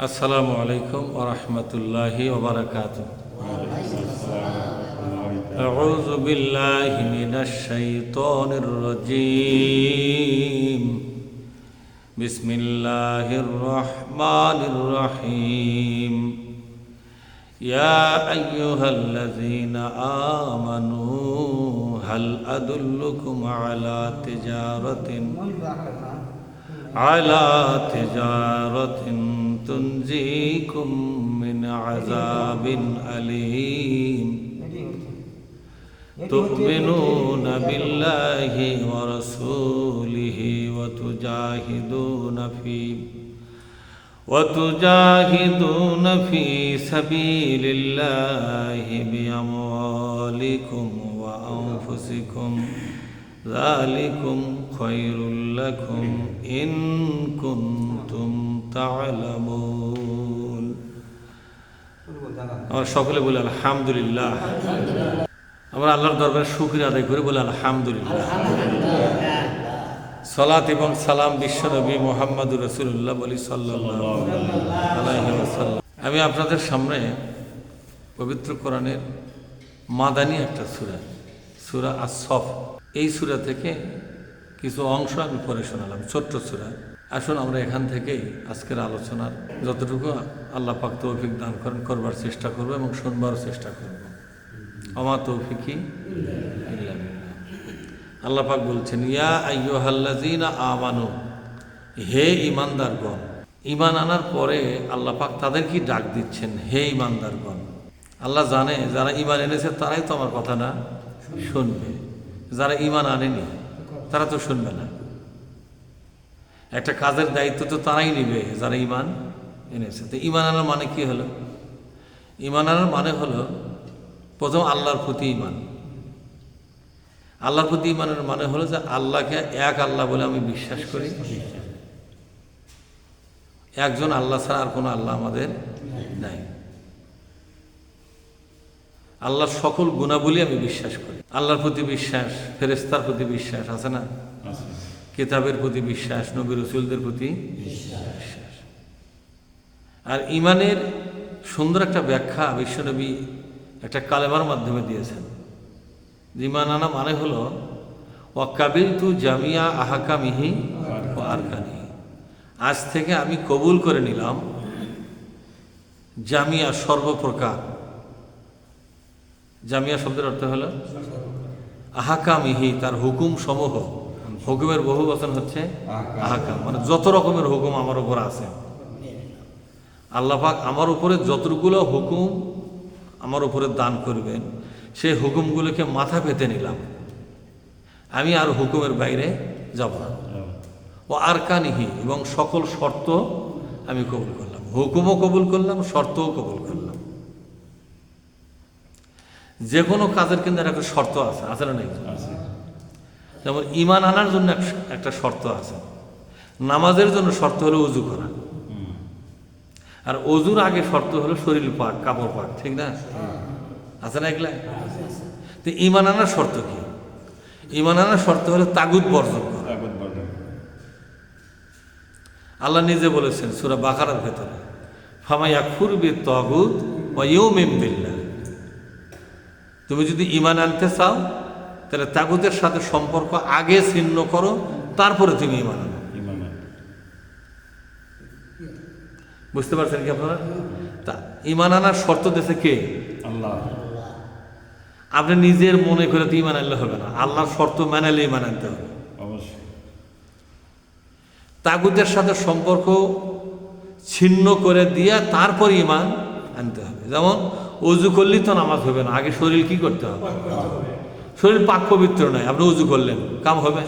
আসসালামু আলাইকুম ওয়া রাহমাতুল্লাহি ওয়া বারাকাতুহু। আউযু বিল্লাহি মিনাশ শাইতানির রাজীম। বিসমিল্লাহির রাহমানির রাহিম। ইয়া আইয়ুহাল্লাযীনা আমানু হাল আদুল্লুকুম আলা তিজারাতিন تنجيكم من عذاب أليم تؤمنون بالله ورسوله وتجاهدون في سبيل الله بأموالكم وأنفسكم ذلكم خير لكم إن كنتم تعلمون। আমরা সকলে বলি আলহামদুলিল্লাহ। আমরা আল্লাহর দরবারে শুকরিয়া আদায় করে বলি আলহামদুলিল্লাহ। সালাত এবং সালাম বিশ্বনবী মুহাম্মদুর রাসূলুল্লাহ বলি সাল্লাল্লাহু আলাইহি ওয়াসাল্লাম। আমি আপনাদের সামনে পবিত্র কোরআনের মাদানী একটা সূরা, সূরা আস-সফ, এই সূরা থেকে কিছু অংশ আমি পড়ে শোনালাম, ছোট্ট সূরা। আসুন আমরা এখান থেকেই আজকের আলোচনার যতটুকু আল্লাহ পাক তৌফিক দান করেন করবার চেষ্টা করব এবং শুনবার চেষ্টা করব। আমা তৌফিকি ইল্লা বিল্লাহ। আল্লাহ পাক বলছেন, ইয়া আইয়ুহাল্লাযীনা আমানু, হে ঈমানদারগণ। ঈমান আনার পরে আল্লাহ পাক তাদেরকে ডাক দিচ্ছেন, হে ঈমানদারগণ। আল্লাহ জানে যারা ঈমান এনেছে তারাই তো আমার কথাটা শুনবে, যারা ঈমান আনেনি তারা তো শুনবে না। একটা কাজের দায়িত্ব তো তারাই নিবে যারা ঈমান এনেছে। তো ঈমান আনার মানে কি হলো? ঈমান আনার মানে হলো প্রথম আল্লাহর প্রতি ঈমান। আল্লাহর প্রতি ঈমানের মানে হলো যে আল্লাহকে এক আল্লাহ বলে আমি বিশ্বাস করি, একজন আল্লাহ ছাড়া আর কোনো আল্লাহ আমাদের নাই। আল্লাহর সকল গুণাবলী আমি বিশ্বাস করি। আল্লাহর প্রতি বিশ্বাস, ফেরেশতার প্রতি বিশ্বাস আছে না, কিতাবের প্রতি বিশ্বাস, নবী রাসূলদের প্রতি বিশ্বাস। আর ঈমানের সুন্দর একটা ব্যাখ্যা বিশ্বনবী একটা কালেমার মাধ্যমে দিয়েছেন। ঈমান আনা মানে হলো ওয়াকাবিলতু জামিয়া আহকামিহি ওয়া আরকানিহি, আজ থেকে আমি কবুল করে নিলাম জামিয়া সর্বপ্রকার। জামিয়া শব্দের অর্থ হলো আহকামিহি, তার হুকুম সমূহ। হুকুমের বহু বচন হচ্ছে আহকাম, মানে যত রকমের হুকুম আমার উপর আছে। আল্লাহ পাক আমার উপরে যতগুলো হুকুম আমার উপরে দান করবেন সেই হুকুমগুলোকে মাথা পেতে নিলাম, আমি আর হুকুমের বাইরে যাব না। ও আরকানিহি, এবং সকল শর্ত আমি কবুল করলাম। হুকুমও কবুল করলাম, শর্তও কবুল করলাম। যে কোনো কাজের কিন্তু একটা শর্ত আছে, আছে না নাই? যেমন ঈমান আনার জন্য একটা শর্ত আছে। নামাজের জন্য শর্ত হলো ওযু করা, আর ওযুর আগে শর্ত হলো শরীর পাক, কাপড় পাক, ঠিক না? আছে না এগুলা? তো ঈমান আনার শর্ত কি? ঈমান আনার শর্ত হলো তাগুত বর্জন করা। আল্লাহ নিজে বলেছেন সূরা বাকারার ভেতরে, ফামা ইয়াকফুর বিত-তাগুত ওয়া ইউমিন বিল্লাহ। তুমি যদি ঈমান আনতে চাও তাহলে তাগুতের সাথে সম্পর্ক আগে ছিন্ন করো, তারপরে তুমি ঈমান আনো। বুঝতে পারছেন কি আপনারা? তা ঈমান আনার শর্ত দিয়েছে কে? আল্লাহ। আপনি নিজের মনে করে তো ঈমান আনলে হবে না, আল্লাহর শর্ত মানালে ঈমান আনতে হবে অবশ্যই। তাগুতের সাথে সম্পর্ক ছিন্ন করে দিয়ে তারপর ঈমান আনতে হবে। যেমন ওযু করলেই তো নামাজ হবে না, আগে শরীর কি করতে হবে? শরীর পাক পবিত্র নয়, আপনি ওযু করলেন, কাম হবে?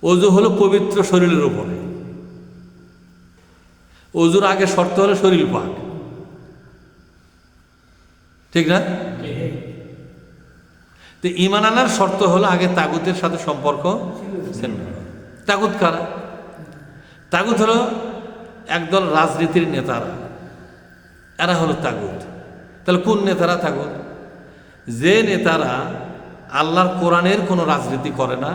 ওযু হলো পবিত্র শরীরের উপরে। ওযুর আগে শর্ত হলো শরীর পাক, ঠিক না? তো ঈমান আনার শর্ত হলো আগে তাগুতের সাথে সম্পর্ক ছিন্ন। তাগুত কারা? তাগুত হলো একদল রাজনীতির নেতারা, এরা হলো তাগুত। তাহলে কোন নেতারা তাগুত? যে নেতারা আল্লাহর কোরআনের কোনো রাজনীতি করে না,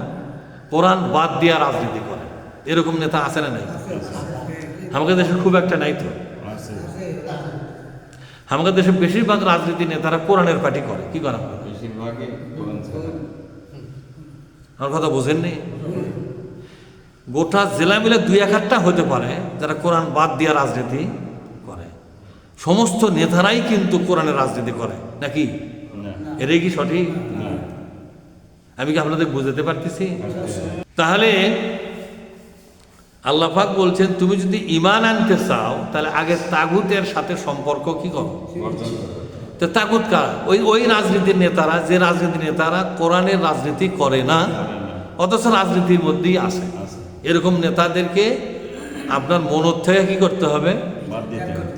কোরআন বাদ দিয়া রাজনীতি করে, এরকম নেতা আছে না নাই? আমাদের দেশে খুব একটা নাই তো। আমাদের দেশে বেশিরভাগ রাজনীতি নেতারা কোরআনের পার্টি করে। কি করা হয়? আমার কথা বোঝেননি? গোটা জেলা মিলে 2-1টা হতে পারে যারা কোরআন বাদ দিয়া রাজনীতি করে। সমস্ত নেতারাই কিন্তু কোরআনের রাজনীতি করে নাকি? এটাই কি সঠিক? আমি কি আপনাদের বুঝাতে পারতেছি? তাহলে আল্লাহ পাক বলছেন তুমি যদি ঈমান আনতে চাও তাহলে আগে তাগুতের সাথে সম্পর্ক কি করো? তো তাগুত কারা? ওই রাজনীতির নেতারা, যে রাজনীতির নেতারা কোরআনের রাজনীতি করে না অথচ রাজনীতির মধ্যেই আছে, এরকম নেতাদেরকে আপনার মনের থেকে কি করতে হবে?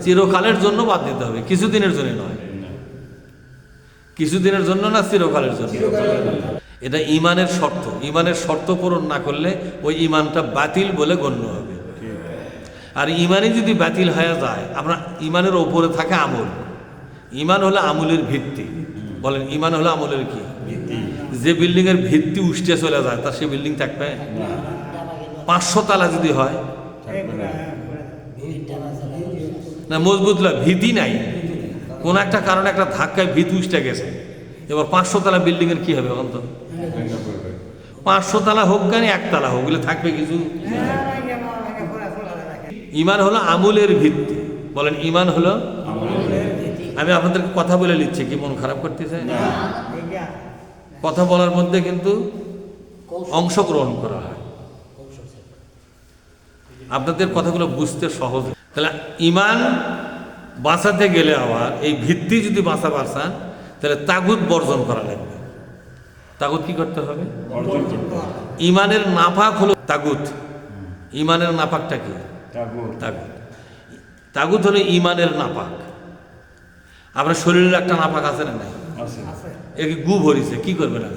চিরকালের জন্য বাদ দিতে হবে, কিছুদিনের জন্য নয়। কিছুদিনের জন্য না, চিরকালের জন্য। এটা ঈমানের শর্ত। ঈমানের শর্ত পূরণ না করলে ওই ঈমানটা বাতিল বলে গণ্য হবে। আর ঈমানই যদি বাতিল হয়ে যায়, আমরা ঈমানের ওপরে থাকে আমল। ঈমান হলো আমলের ভিত্তি। বলেন ঈমান হলো আমলের কি ভিত্তি? যে বিল্ডিং এর ভিত্তি উষ্ঠে চলে যায় তার সেই বিল্ডিং থাকবে? 500 তলা যদি হয় না, মজবুত ভিত্তি নাই, কোন একটা কারণে একটা ধাক্কায় ভিত্তি উষ্ঠে গেছে, এবার 500 তলা বিল্ডিং এর কি হবে? অন্ত 500 তলা হোক কেন 1 তলা হোক, ওগুলো থাকবে কিছু? ঈমান হলো আমলের ভিত্তি। বলেন ঈমান হলো। আমি আপনাদেরকে কথা বলে নিচ্ছি, কি মন খারাপ করতেছে? কথা বলার মধ্যে কিন্তু অংশগ্রহণ করা হয়, আপনাদের কথাগুলো বুঝতে সহজ। তাহলে ঈমান বাঁচাতে গেলে আবার এই ভিত্তি যদি বাঁচান তাহলে তাগুত বর্জন করা লাগবে। তাগুত কি করতে হবে? ঈমানের নাপাক হলো তাগুত। ঈমানের নাপাকটা কি? তাগুত। তাগুত হলো ঈমানের নাপাক। আপনার শরীরের একটা নাপাক আছে না নাই? এ কি গু ভরিছে, কি করবে না?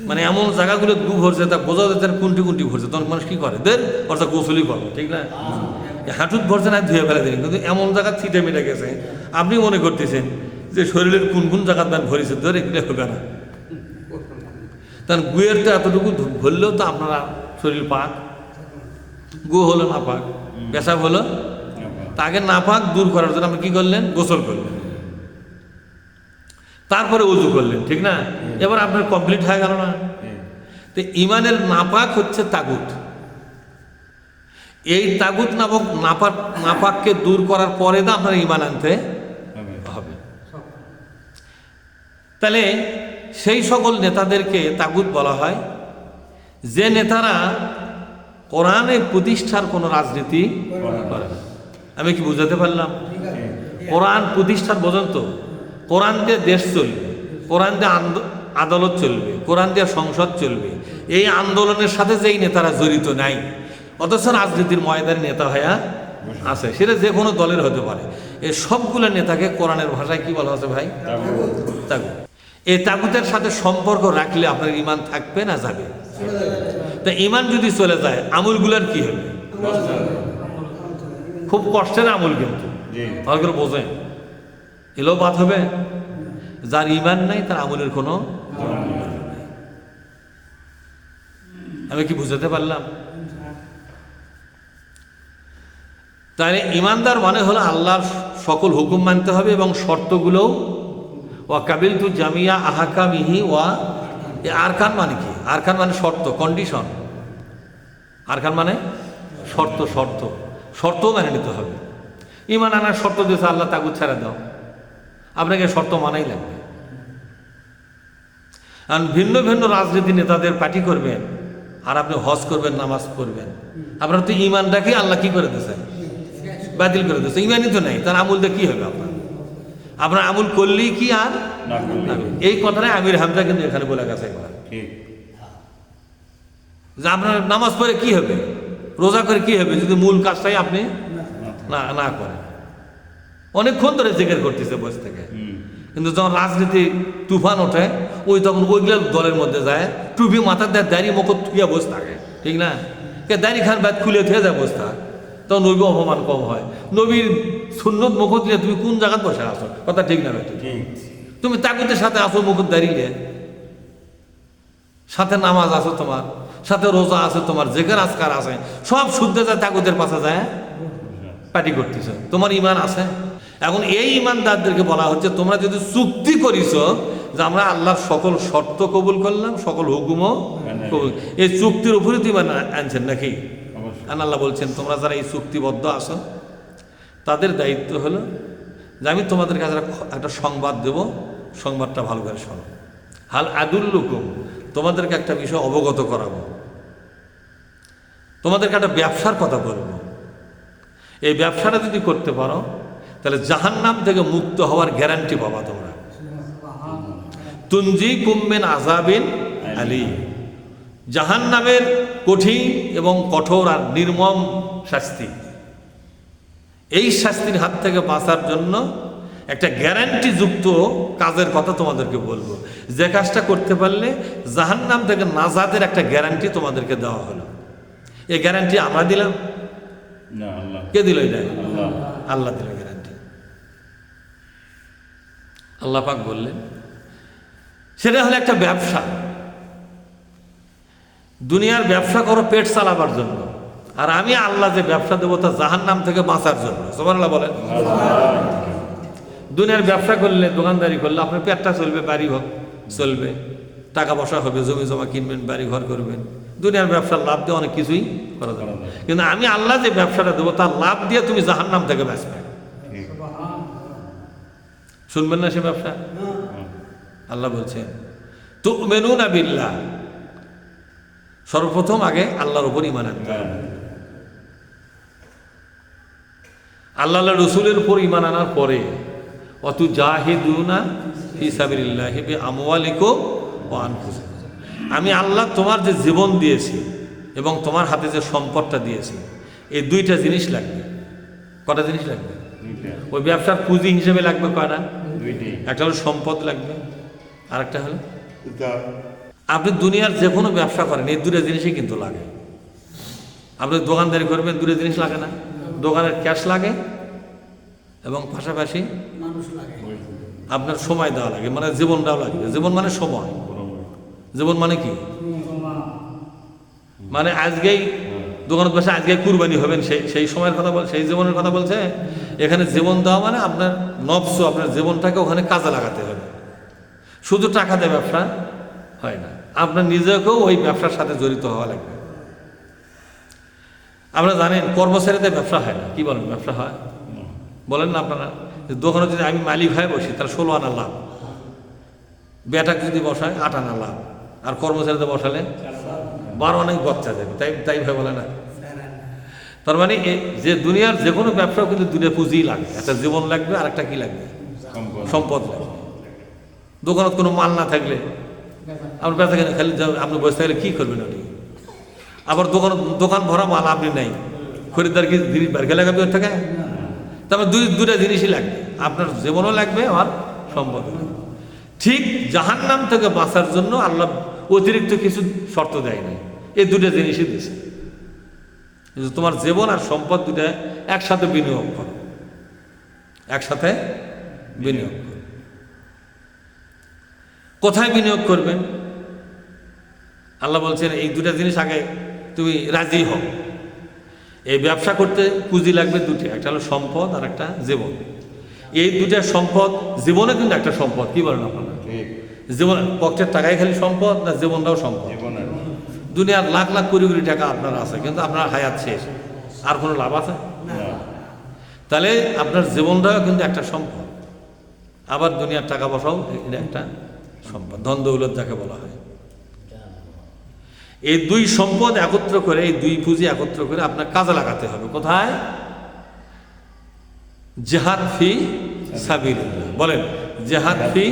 মানে এমন জায়গাগুলো গু ভরছে তা বোঝা যাচ্ছে কোনটি কোনটি ভরছে, তখন মানুষ কি করে? দের অর্থাৎ গোসলই করবে, ঠিক না? হাঁটুত ভরছে না, ধুয়ে ফেলে দিন, কিন্তু এমন জায়গা ছিটে মিটে গেছে আপনি মনে করতেছেন যে শরীরের কোন কোন জায়গা তার ভরিছে, ধরে এগুলো হবে না। তখন গুয়ের তো এতটুকু ভরলেও তো আপনারা শরীর পাক। গু হলো না পাক, পেশাব হলো তাকে না পাক দূর করার জন্য আপনি কি করলেন? গোসল করলেন, তারপরে উযু করলেন, ঠিক না? এবার আপনার কমপ্লিট হয়ে গেল না? তো ঈমানের নাপাক হচ্ছে তাগুত। এই তাগুত নামক নাপাককে দূর করার পরে তো আপনার ঈমান আনতে হবে। তাহলে সেই সকল নেতাদেরকে তাগুত বলা হয় যে নেতারা কোরআনে প্রতিষ্ঠার কোনো রাজনীতি করে না। আমি কি বুঝাতে পারলাম? কোরআন প্রতিষ্ঠার পর্যন্ত কোরআন দিয়ে দেশ চলবে, কোরআন দিয়ে আদালত চলবে, কোরআন দিয়ে সংসদ চলবে, এই আন্দোলনের সাথে যেই নেতারা জড়িত নাই অথচ রাজনীতির ময়দানে নেতা হয়ে আছে, সেটা যে কোনো দলের হতে পারে, এই সবগুলো নেতাকে কোরআনের ভাষায় কি বলা হচ্ছে ভাই? তাগুত। এই তাগুতের সাথে সম্পর্ক রাখলে আপনার ঈমান থাকবে না যাবে? তা ঈমান যদি চলে যায় আমলগুলোর কি হবে? খুব কষ্টের আমল, কিন্তু তাহলে বোঝেন এলো বাদ হবে। যার ঈমান নাই তার আমলের কোনো, আমি কি বুঝাতে পারলাম? তাহলে ঈমানদার মানে হলো আল্লাহর সকল হুকুম মানতে হবে এবং শর্তগুলোও ওয়া কাবিলতু জামিয়া আহকামিহি ওয়া আরকান মানে কি? আরকান মানে শর্ত, কন্ডিশন। আরকান মানে শর্ত, শর্তও মেনে নিতে হবে। ঈমান আনার শর্ত দিয়েছে আল্লাহ তাগুত ছেড়ে দাও, আপনাকে শর্ত মানাই লাগবে। আর ভিন্ন ভিন্ন রাজনীতি নেতাদের পার্টি করবেন আর আপনি হজ করবেন, নামাজ পড়বেন, আপনার তো ঈমানটাকে আল্লাহ কি করে দিয়েছে? বাতিল করে দিয়েছে। ঈমানই তো নেই, তার আমল দিয়ে কি হবে? আপনার আমল করলেই কি আর না? এই কথাটাই আমির হামজা কিন্তু এখানে বলে গেছে একবার, যে আপনার নামাজ পড়ে কি হবে, রোজা করে কি হবে যদি মূল কাজটাই আপনি না করেন? অনেকক্ষণ ধরে জিকির করতেছে বসে থেকে, কিন্তু যখন রাজনীতি তুফান ওঠে ওই তখন ওইগুলো দলের মধ্যে যায়, টুপি মাথার দেয়, দাঁড়িয়ে মুখ থুয়ে বসে থাকে, ঠিক না? কে দাঁড়িয়ে খান ব্যাগ খুলে থুয়ে যায় বসে থাকে, তখন নবী অপমান কম হয়। নবীর সুন্নত মুখ দিলে তুমি কোন জায়গায় বসে আসো? কথা ঠিক না ভাই? তুমি তাগুতের সাথে আসো, মুখ দাঁড়িয়ে সাথে নামাজ আসো, তোমার সাথে রোজা আছে, তোমার জিকির আজকার আছে, সব শুদ্ধে যায়, তাগুতের পাশে যায় পার্টি করতেছ, তোমার ইমান আছে? এখন এই ইমানদারদেরকে বলা হচ্ছে তোমরা যদি চুক্তি করিস যে আমরা আল্লাহর সকল শর্ত কবুল করলাম, সকল হুকুমও কবুল, এই চুক্তির উপরে তো ইমান আনছেন নাকি? আল্লাহ বলছেন তোমরা যারা এই চুক্তিবদ্ধ আছো তাদের দায়িত্ব হলো যে আমি তোমাদের কাছে একটা সংবাদ দেব, সংবাদটা ভালো করে শোনো। হাল আদুল্লুকুম, তোমাদেরকে একটা বিষয় অবগত করাবো, তোমাদেরকে একটা ব্যবসার কথা বলবো। এই ব্যবসাটা যদি করতে পারো তাহলে জাহান্নাম থেকে মুক্ত হওয়ার গ্যারান্টি পাবা তোমরা। তুনজি কুম্মেন আযাবিন আলী, জাহান্নামের কঠিন এবং কঠোর আর নির্মম শাস্তি, এই শাস্তির হাত থেকে বাঁচার জন্য একটা গ্যারান্টি যুক্ত কাজের কথা তোমাদেরকে বলবো, যে কাজটা করতে পারলে জাহান্নাম থেকে নাজাতের একটা গ্যারান্টি তোমাদেরকে দেওয়া হলো। এই গ্যারান্টি আমরা দিলাম না, কে দিল? এটা আল্লাহ দিল গ্যারান্টি। আল্লাহ পাক বললেন সেটা হলো একটা ব্যবসা। দুনিয়ার ব্যবসা করো পেট চালাবার জন্য, আর আমি আল্লাহ যে ব্যবসা দেবো তা জাহান্নাম থেকে বাঁচার জন্য। সুবহানাল্লাহ বলেন। দুনিয়ার ব্যবসা করলে, দোকানদারি করলে আপনার পেটটা চলবে, বাড়ি ঘর চলবে, টাকা পয়সা হবে, জমি জমা কিনবেন, বাড়ি ঘর করবেন। দুনিয়ার ব্যবসার লাভ দিয়ে অনেক কিছুই করা যাবে, কিন্তু আমি আল্লাহ যে ব্যবসাটা দেবো তার লাভ দিয়ে তুমি জাহান্নাম থেকে বাঁচবে। শুনবেন না সে ব্যবসা? আল্লাহ বলছেন তুমিনুনা বিল্লাহ, সর্বপ্রথম আগে আল্লাহর উপর ঈমান আনতে হবে। আল্লাহ রসুলের উপর ঈমান আনার পরে ওয়াতুজাহিদুনা ফি সাবিলিল্লাহি বিআমওয়ালিকুম ওয়া আনফুসিকুম, আমি আল্লাহ তোমার যে জীবন দিয়েছি এবং তোমার হাতে যে সম্পদটা দিয়েছি, এই দুইটা জিনিস লাগবে। কটা জিনিস লাগবে? ওই ব্যবসার পুঁজি হিসেবে লাগবে কয়টা? একটা হলো সম্পদ লাগবে, আর একটা হলো আপনি দুনিয়ার যে কোনো ব্যবসা করেন, এই দুটো জিনিসই কিন্তু লাগে। আপনি দোকানদারি করবেন, দুটো জিনিস লাগে না? দোকানের ক্যাশ লাগে এবং পাশাপাশি আপনার সময় দেওয়া লাগে, মানে জীবনটাও লাগবে। জীবন মানে সময়, জীবন মানে কি? মানে আজকেই দোকানের পাশে আজকে কুরবানি হবেন, সেই সময়ের কথা বল, সেই জীবনের কথা বলছে। এখানে জীবন দেওয়া মানে আপনার নফস, আপনার জীবনটাকে ওখানে কাজে লাগাতে হবে। শুধু টাকা দিয়ে ব্যবসা হয় না, আপনার নিজেকেও ওই ব্যবসার সাথে জড়িত হওয়া লাগবে। আপনারা জানেন কর্মচারীদের ব্যবসা হয় না, কি বলেন? ব্যবসা হয় বলেন না আপনারা? দোকানে যদি আমি মালিক হয়ে বসি তাহলে 16 আনা লাভ, বেটাকে যদি বসায় 8 আনা লাভ, আর কর্মচারীদের বসালে 12 আনাই গচ্চা যাবে। তাই ভাই বলে না? তার মানে যে দুনিয়ার যে কোনো ব্যবসাও কিন্তু দুনিয়া পুঁজি লাগে, একটা জীবন লাগবে, আর একটা কি লাগবে? সম্পদ লাগবে। দোকানত কোনো মাল না থাকলে আপনি বেচা কেনা খালি আপনি বসে থাকলে কী করবেন আপনি? আবার দোকান ভরা মাল আপনি নাই, খরিদ্দার কি জিনিস বাড়ি লাগাবে ওর থেকে? তারপর দুটা জিনিসই লাগবে, আপনার জীবনও লাগবে আর সম্পদ লাগবে। ঠিক জাহান্নাম থেকে বাঁচার জন্য আল্লাহ অতিরিক্ত কিছু শর্ত দেয় নাই, এই দুটো জিনিসই দিয়েছে। তোমার জীবন আর সম্পদ দুটা একসাথে বিনিয়োগ করো, একসাথে বিনিয়োগ করো। কোথায় বিনিয়োগ করবেন? আল্লাহ বলছেন এই দুটা জিনিস আগে তুমি রাজি হও। এই ব্যবসা করতে পুঁজি লাগবে দুটো, একটা হলো সম্পদ আর একটা জীবন। এই দুটা সম্পদ, জীবনে কিন্তু একটা সম্পদ, কি বলেন আপনারা? জীবন পকেটের টাকায় খালি সম্পদ না জীবনটাও সম্পদ? দুনিয়ার লাখ লাখ কোটি কোটি টাকা আপনার আছে, কিন্তু আপনার হায়াত শেষ, আর কোনো লাভ আছে? তাহলে আপনার জীবনটাও কিন্তু একটা সম্পদ, আবার দুনিয়ার টাকা পয়সাও এটা একটা সম্পদ, ধন দৌলত যাকে বলা হয়। এই দুই সম্পদ একত্র করে, এই দুই পুঁজি একত্র করে আপনার কাজে লাগাতে হবে। কোথায়? জিহাদ ফি সাবিলিল্লাহ। বলেন জিহাদ ফি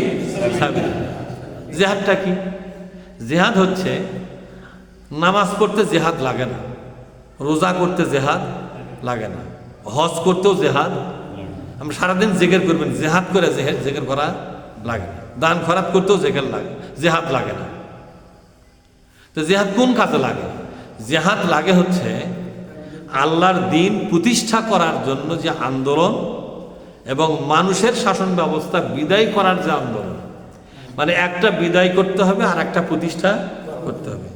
সাবিলিল্লাহ। জিহাদটা কি? জিহাদ হচ্ছে নামাজ পড়তে জিহাদ লাগে না, রোজা করতে জিহাদ লাগে না, হজ করতেও জিহাদ। আপনি সারাদিন জিকির করবেন, জিহাদ করে জিকির করা লাগে না। দান খরাত করতেও জিহাদ লাগে না। তো জিহাদ কোন কাজে লাগে? জিহাদ লাগে হচ্ছে আল্লাহর দ্বীন প্রতিষ্ঠা করার জন্য যে আন্দোলন এবং মানুষের শাসন ব্যবস্থা বিদায় করার যে আন্দোলন, মানে একটা বিদায় করতে হবে আর একটা প্রতিষ্ঠা করতে হবে।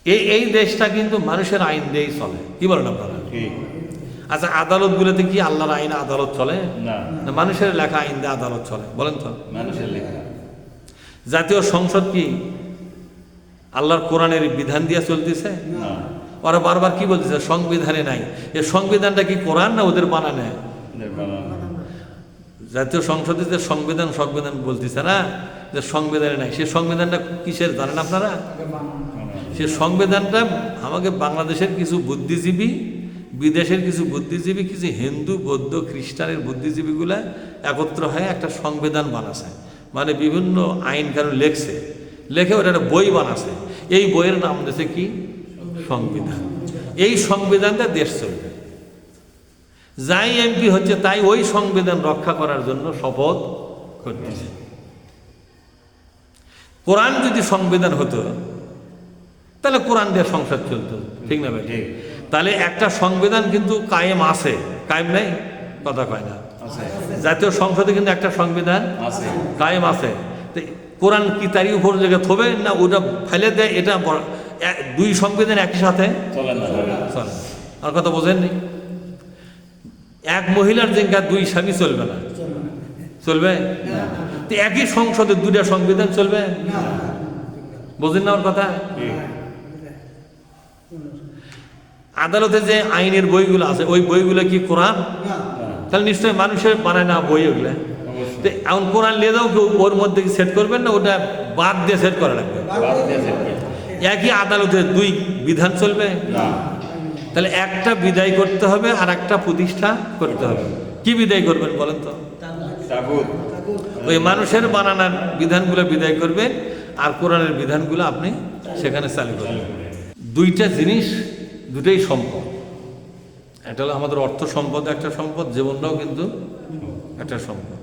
এই দেশটা কিন্তু মানুষের আইন দিয়েই চলে, কি বলেন আপনারা? আচ্ছা, আদালতগুলোতে কি আল্লাহর আইন আদালত চলে না? মানুষের লেখা আইন দিয়ে আদালত চলে? বলেন তো। মানুষের লেখা। জাতীয় সংসদ কি আল্লাহর কোরআনের বিধান দিয়ে চলতেছে? ওরা বারবার কি বলতেছে? সংবিধানে নাই। এই সংবিধানটা কি কোরআন না ওদের বানানো? জাতীয় সংসদে যে সংবিধান বলতেছে না, যে সংবিধানে নাই, সে সংবিধানটা কিসের জানেন আপনারা? সে সংবিধানটা আমাকে বাংলাদেশের কিছু বুদ্ধিজীবী, বিদেশের কিছু বুদ্ধিজীবী, কিছু হিন্দু, বৌদ্ধ, খ্রিস্টানের বুদ্ধিজীবীগুলা একত্র হয়ে একটা সংবিধান বানাছে। মানে বিভিন্ন আইন কানুন লেখে ওটা একটা বই বানাছে। এই বইয়ের নাম দিয়েছে কি? সংবিধান। এই সংবিধানটা দেশ চলবে। যাই এমপি হচ্ছে তাই ওই সংবিধান রক্ষা করার জন্য শপথ করতেছে। কোরআন যদি সংবিধান হতো তাহলে কোরআন দিয়ে সংসদ চলতো, ঠিক না ভাই? তাহলে একটা সংবিধান কিন্তু কায়েম আছে, কায়েম নেই কথা কয় না। জাতীয় সংসদে কিন্তু একটা সংবিধান কায়েম আছে। কোরআন কি তারই উপর জায়গায় থবে না ওটা ফেলে দেয়? এটা দুই সংবিধান একই সাথে চলে না। আর কথা বোঝেননি? এক মহিলার জায়গায় দুই স্বামী চলবে না, চলবে? একই সংসদে দুইটা সংবিধান চলবে? বোঝেন না ওর কথা? আদালতে যে আইনের বইগুলো আছে ওই বইগুলো কি কোরআন? তাহলে নিশ্চয়ই মানুষের বানায় না বই ওগুলা। এখন কোরআন নিয়ে যাও, কেউ ওর মধ্যে সেট করবেন না, ওটা বাদ দিয়ে সেট করা লাগবে। একই আদালতে দুই বিধান চলবে? তাহলে একটা বিদায় করতে হবে আর একটা প্রতিষ্ঠা করতে হবে। কি বিদায় করবেন বলেন তো? ওই মানুষের বানানোর বিধানগুলো বিদায় করবেন আর কোরআনের বিধানগুলো আপনি সেখানে চালু করবেন। দুইটা জিনিস, দুটোই সম্পদ। এটা হলো আমাদের অর্থ সম্পদ, একটা সম্পদ, জীবনটাও কিন্তু একটা সম্পদ।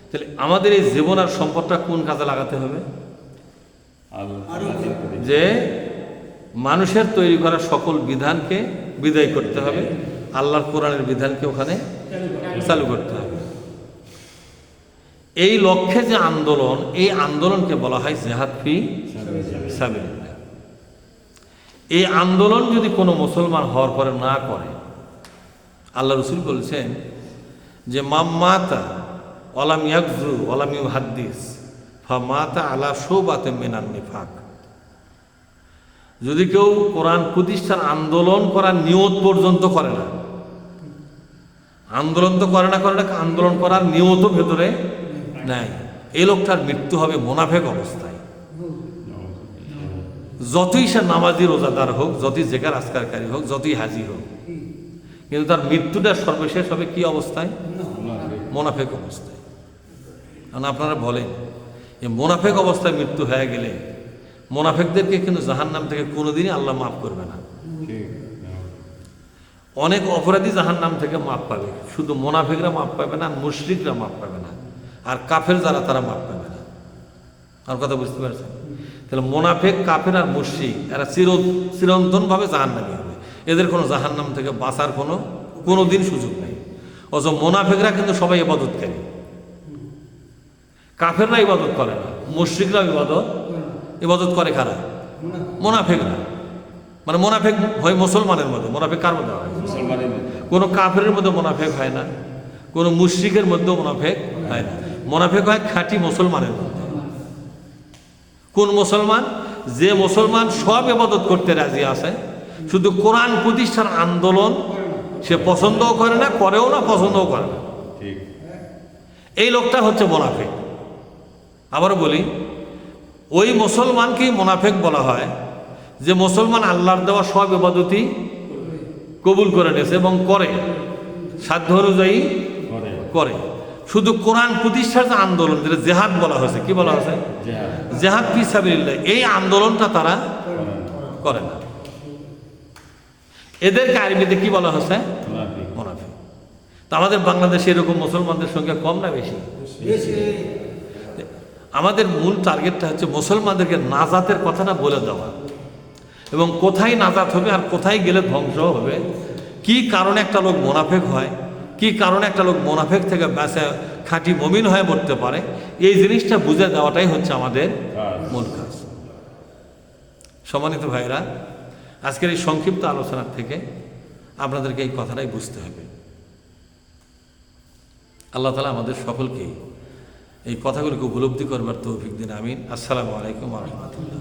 তাহলে আমাদের এই জীবন আর সম্পদটা কোন কাজে লাগাতে হবে? যে মানুষের তৈরি করা সকল বিধানকে বিদায় করতে হবে, আল্লাহর কোরআনের বিধানকে ওখানে চালু করতে হবে। এই লক্ষ্যে যে আন্দোলন, এই আন্দোলনকে বলা হয় জিহাদ ফি সাবিলিল্লাহ। এই আন্দোলন যদি কোনো মুসলমান হওয়ার পরে না করে, আল্লাহ রসুল বলছেন যে মাম্মাতা ওয়ালাম ইয়াকজু ওয়ালাম ইউহাদ্দিস ফামাতা আলা শুবাতিন মিনান নিফাক। যদি কেউ কোরআন প্রতিষ্ঠার আন্দোলন করার নিয়ত পর্যন্ত করে না, আন্দোলন তো করে না, আন্দোলন করার নিয়ত ভেতরে নাই, এই লোকটার মৃত্যু হবে মুনাফেক অবস্থায়। যতই সে নামাজি রোজাদার হোক, যতই জেকার আজকারকারী হোক, যতই হাজি হোক, কিন্তু তার মৃত্যুটা সর্বশেষ হবে কি অবস্থায়? মুনাফেক অবস্থায়। কারণ আপনারা বলেন এই মুনাফেক অবস্থায় মৃত্যু হয়ে গেলে মুনাফেকদেরকে কিন্তু জাহান্নাম থেকে কোনোদিনই আল্লাহ মাফ করবে না। অনেক অপরাধী জাহান্নাম থেকে মাফ পাবে, শুধু মুনাফেকরা মাফ পাবে না, মুশরিকরা মাফ পাবে না, আর কাফের যারা তারা মাফ পাবে না। আর কথা বুঝতে পারছেন? তাহলে মুনাফেক, কাফের আর মুশরিক এরা চিরন্তনভাবে জাহান্নামী হবে। এদের কোনো জাহান্নাম থেকে বাঁচার কোনো দিন সুযোগ নেই। অথচ মুনাফেকরা কিন্তু সবাই ইবাদতকারী। কাফেররা ইবাদত করে না, মুশরিকরা ইবাদত করে কারা? মুনাফেকরা। মানে মুনাফেক হয় মুসলমানের মধ্যে। মুনাফেক কার মধ্যে হয়? মুসলমানের মধ্যে। কোনো কাফেরের মধ্যে মুনাফেক হয় না, কোনো মুশরিকের মধ্যেও মুনাফেক হয় না। মুনাফেক হয় খাঁটি মুসলমানের মধ্যে। কোন মুসলমান? যে মুসলমান সব ইবাদত করতে রাজি আছে, শুধু কোরআন প্রতিষ্ঠার আন্দোলন সে পছন্দও করে না, করেও না, পছন্দও করে না। এই লোকটা হচ্ছে মুনাফেক। আবারও বলি, ওই মুসলমানকেই মুনাফেক বলা হয় যে মুসলমান আল্লাহর দেওয়া সব ইবাদতই কবুল করে নিয়েছে এবং করে, সাধ্য অনুযায়ী করে। শুধু কোরআন প্রতিষ্ঠার যে আন্দোলন, যেটা জেহাদ বলা হয়েছে, কি বলা হয়েছে? জেহাদ ফি সাবিলিল্লাহ, এই আন্দোলনটা তারা করে না। এদেরকে আরবিতে কি বলা হয়েছে? মুনাফিক। তা আমাদের বাংলাদেশে এরকম মুসলমানদের সংখ্যা কম না বেশি? আমাদের মূল টার্গেটটা হচ্ছে মুসলমানদেরকে নাজাতের কথাটা বলে দেওয়া, এবং কোথায় নাজাত হবে আর কোথায় গেলে ধ্বংস হবে, কি কারণে একটা লোক মুনাফেক হয়, কি কারণে একটা লোক মুনাফেক থেকে বেঁচে খাঁটি মুমিন হয়ে মরতে পারে, এই জিনিসটা বুঝে দেওয়াটাই হচ্ছে আমাদের মূল কাজ। সম্মানিত ভাইরা, আজকের এই সংক্ষিপ্ত আলোচনার থেকে আপনাদেরকে এই কথাটাই বুঝতে হবে। আল্লাহ তাআলা আমাদের সকলকে এই কথাগুলোকে উপলব্ধি করবার তৌফিক দিন। আমিন। আসসালামু আলাইকুম ওয়া রাহমাতুল্লাহ।